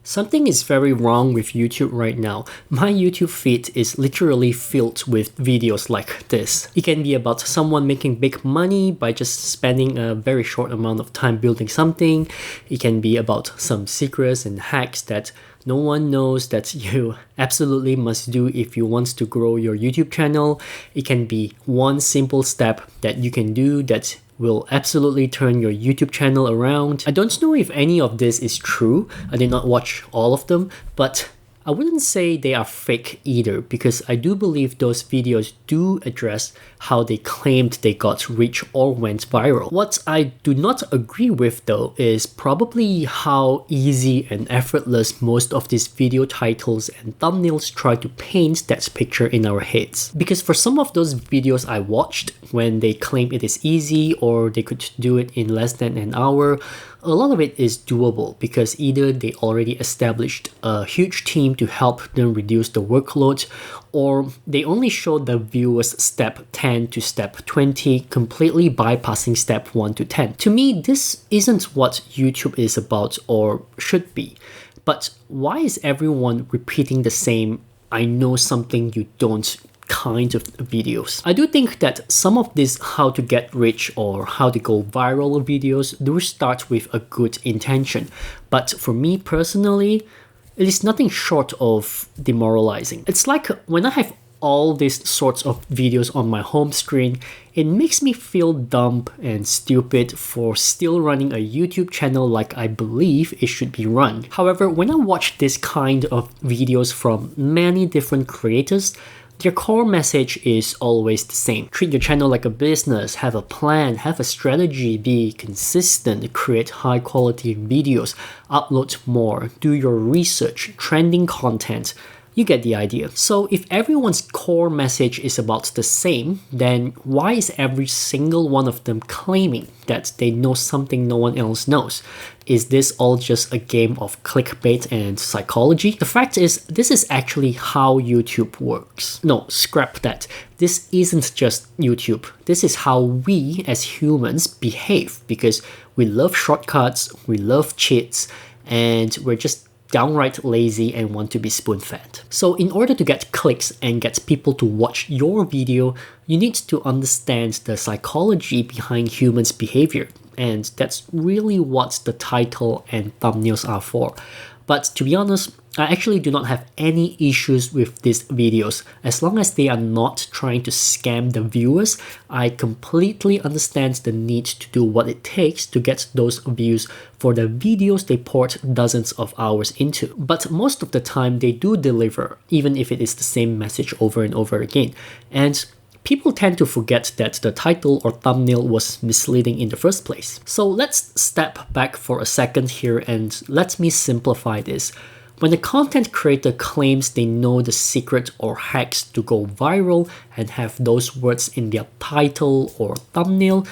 Something is very wrong with YouTube right now. My YouTube feed is literally filled with videos like this. It can be about someone making big money by just spending a very short amount of time building something. It can be about some secrets and hacks that no one knows that you absolutely must do if you want to grow your YouTube channel. It can be one simple step that you can do that will absolutely turn your YouTube channel around. I don't know if any of this is true. I did not watch all of them, but I wouldn't say they are fake either, because I do believe those videos do address how they claimed they got reach or went viral. What I do not agree with though is probably how easy and effortless most of these video titles and thumbnails try to paint that picture in our heads. Because for some of those videos I watched, when they claim it is easy or they could do it in less than an hour, a lot of it is doable because either they already established a huge team to help them reduce the workload, or they only show the viewers step 10 to step 20, completely bypassing step 1 to 10. To me, this isn't what YouTube is about or should be. But why is everyone repeating the same "I know something you don't" kind of videos? I do think that some of these how to get rich or how to go viral videos do start with a good intention, but for me personally, it is nothing short of demoralizing. It's like when I have all these sorts of videos on my home screen, it makes me feel dumb and stupid for still running a YouTube channel like I believe it should be run. However, when I watch this kind of videos from many different creators, their core message is always the same. Treat your channel like a business, have a plan, have a strategy, be consistent, create high quality videos, upload more, do your research, trending content. You get the idea. So if everyone's core message is about the same, then why is every single one of them claiming that they know something no one else knows? Is this all just a game of clickbait and psychology? The fact is, this is actually how YouTube works. No, scrap that. This isn't just YouTube. This is how we as humans behave, because we love shortcuts, we love cheats, and we're just downright lazy and want to be spoon-fed. So in order to get clicks and get people to watch your video, you need to understand the psychology behind humans' behavior. And that's really what the title and thumbnails are for. But to be honest, I actually do not have any issues with these videos. As long as they are not trying to scam the viewers, I completely understand the need to do what it takes to get those views for the videos they poured dozens of hours into. But most of the time they do deliver, even if it is the same message over and over again. And people tend to forget that the title or thumbnail was misleading in the first place. So let's step back for a second here and let me simplify this. When a content creator claims they know the secret or hacks to go viral and have those words in their title or thumbnail,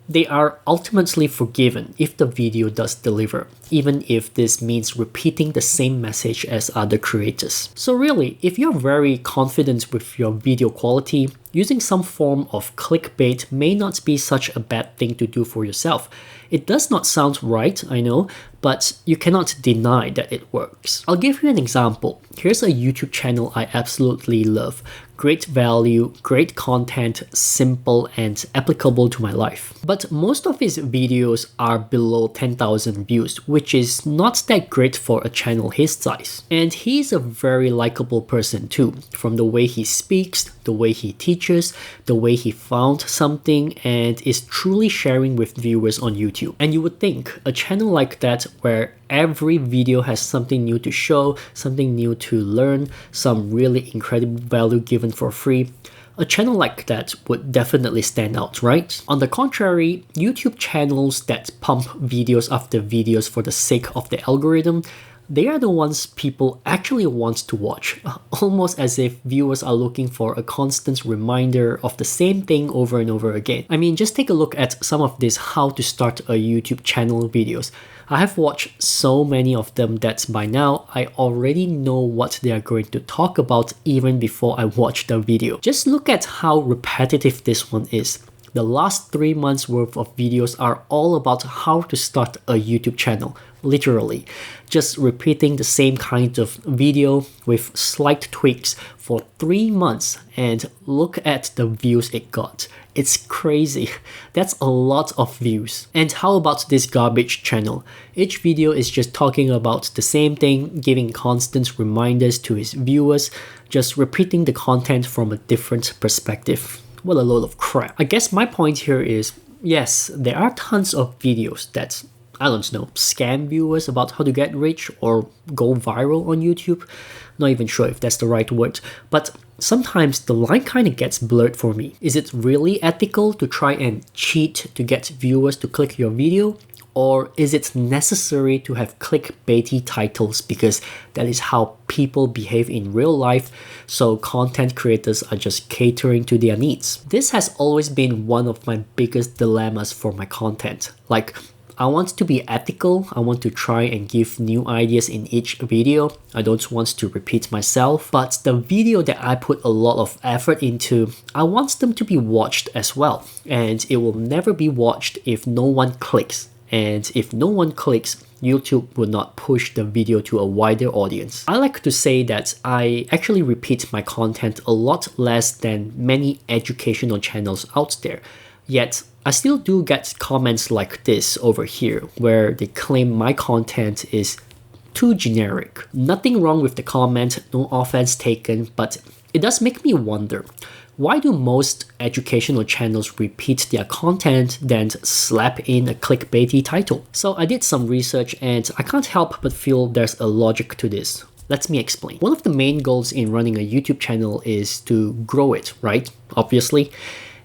they are ultimately forgiven if the video does deliver, even if this means repeating the same message as other creators. So really, if you're very confident with your video quality, using some form of clickbait may not be such a bad thing to do for yourself. It does not sound right, I know, but you cannot deny that it works. I'll give you an example. Here's a YouTube channel I absolutely love. Great value, great content, simple and applicable to my life. But most of his videos are below 10,000 views, which is not that great for a channel his size. And he's a very likable person too, from the way he speaks, the way he teaches, the way he found something and is truly sharing with viewers on YouTube. And you would think a channel like that, where every video has something new to show, something new to learn, some really incredible value given for free, a channel like that would definitely stand out, right? On the contrary, YouTube channels that pump videos after videos for the sake of the algorithm, they are the ones people actually want to watch, almost as if viewers are looking for a constant reminder of the same thing over and over again. I mean, just take a look at some of these how to start a YouTube channel videos. I have watched so many of them that by now I already know what they are going to talk about even before I watch the video. Just look at how repetitive this one is. The last 3 months worth of videos are all about how to start a YouTube channel, literally. Just repeating the same kind of video with slight tweaks for 3 months, and look at the views it got. It's crazy. That's a lot of views. And how about this garbage channel? Each video is just talking about the same thing, giving constant reminders to his viewers, just repeating the content from a different perspective. What a load of crap. I guess my point here is, yes, there are tons of videos that, I don't know, scam viewers about how to get rich or go viral on YouTube. Not even sure if that's the right word, but sometimes the line kind of gets blurred for me. Is it really ethical to try and cheat to get viewers to click your video? Or is it necessary to have clickbaity titles because that is how people behave in real life, so content creators are just catering to their needs? This has always been one of my biggest dilemmas for my content. Like, I want to be ethical, I want to try and give new ideas in each video, I don't want to repeat myself, but the video that I put a lot of effort into, I want them to be watched as well, and it will never be watched if no one clicks. And if no one clicks, YouTube will not push the video to a wider audience. I like to say that I actually repeat my content a lot less than many educational channels out there. Yet, I still do get comments like this over here, where they claim my content is too generic. Nothing wrong with the comment, no offense taken, but it does make me wonder, why do most educational channels repeat their content then slap in a clickbaity title? So I did some research and I can't help but feel there's a logic to this. Let me explain. One of the main goals in running a YouTube channel is to grow it, right? Obviously.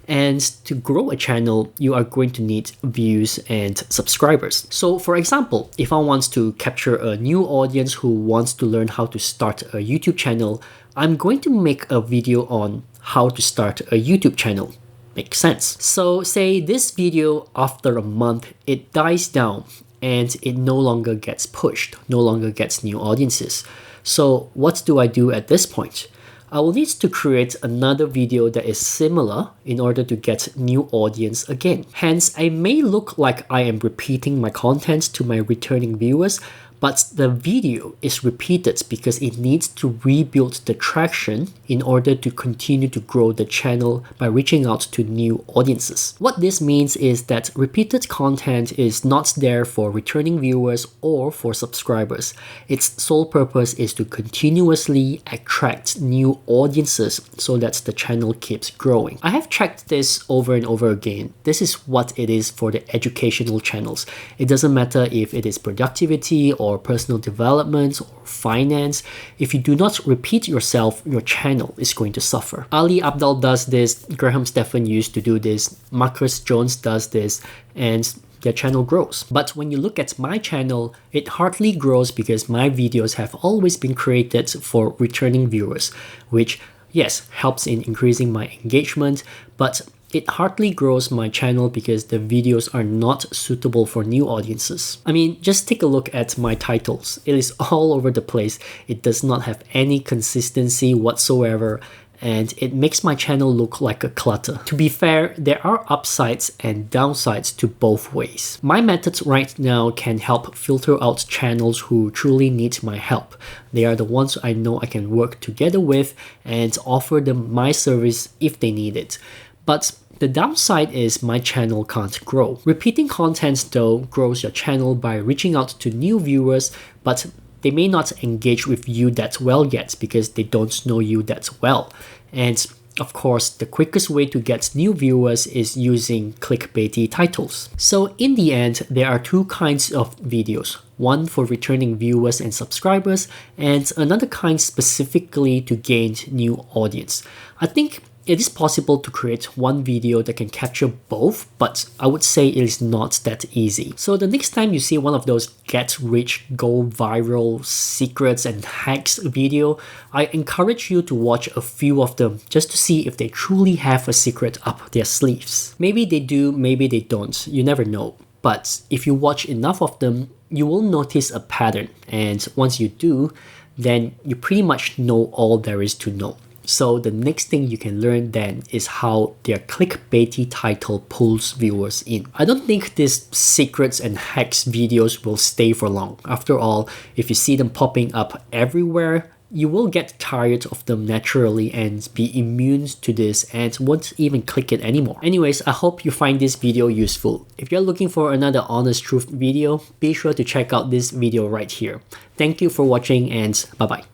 And to grow a channel, you are going to need views and subscribers. So for example, if I want to capture a new audience who wants to learn how to start a YouTube channel, I'm going to make a video on how to start a YouTube channel. Makes sense. So say this video, after a month, it dies down and it no longer gets pushed, no longer gets new audiences. So what do I do at this point? I will need to create another video that is similar in order to get new audience again. Hence, I may look like I am repeating my content to my returning viewers, but the video is repeated because it needs to rebuild the traction in order to continue to grow the channel by reaching out to new audiences. What this means is that repeated content is not there for returning viewers or for subscribers. Its sole purpose is to continuously attract new audiences so that the channel keeps growing. I have checked this over and over again. This is what it is for the educational channels. It doesn't matter if it is productivity or personal development or finance. If you do not repeat yourself, your channel is going to suffer. Ali Abdaal does this, Graham Stephan used to do this, Marcus Jones does this, and their channel grows. But when you look at my channel, it hardly grows because my videos have always been created for returning viewers, which, yes, helps in increasing my engagement, but it hardly grows my channel because the videos are not suitable for new audiences. I mean, just take a look at my titles. It is all over the place. It does not have any consistency whatsoever, and it makes my channel look like a clutter. To be fair, there are upsides and downsides to both ways. My methods right now can help filter out channels who truly need my help. They are the ones I know I can work together with and offer them my service if they need it. But the downside is my channel can't grow. Repeating content though grows your channel by reaching out to new viewers, but they may not engage with you that well yet because they don't know you that well. And of course, the quickest way to get new viewers is using clickbaity titles. So in the end, there are two kinds of videos. One for returning viewers and subscribers, and another kind specifically to gain new audience. I think it is possible to create one video that can capture both, but I would say it is not that easy. So the next time you see one of those get rich, go viral, secrets and hacks video, I encourage you to watch a few of them just to see if they truly have a secret up their sleeves. Maybe they do, maybe they don't, you never know. But if you watch enough of them, you will notice a pattern, and once you do, then you pretty much know all there is to know. So the next thing you can learn then is how their clickbaity title pulls viewers in. I don't think these secrets and hacks videos will stay for long. After all, if you see them popping up everywhere, you will get tired of them naturally and be immune to this and won't even click it anymore. Anyways, I hope you find this video useful. If you're looking for another honest truth video, be sure to check out this video right here. Thank you for watching and bye bye.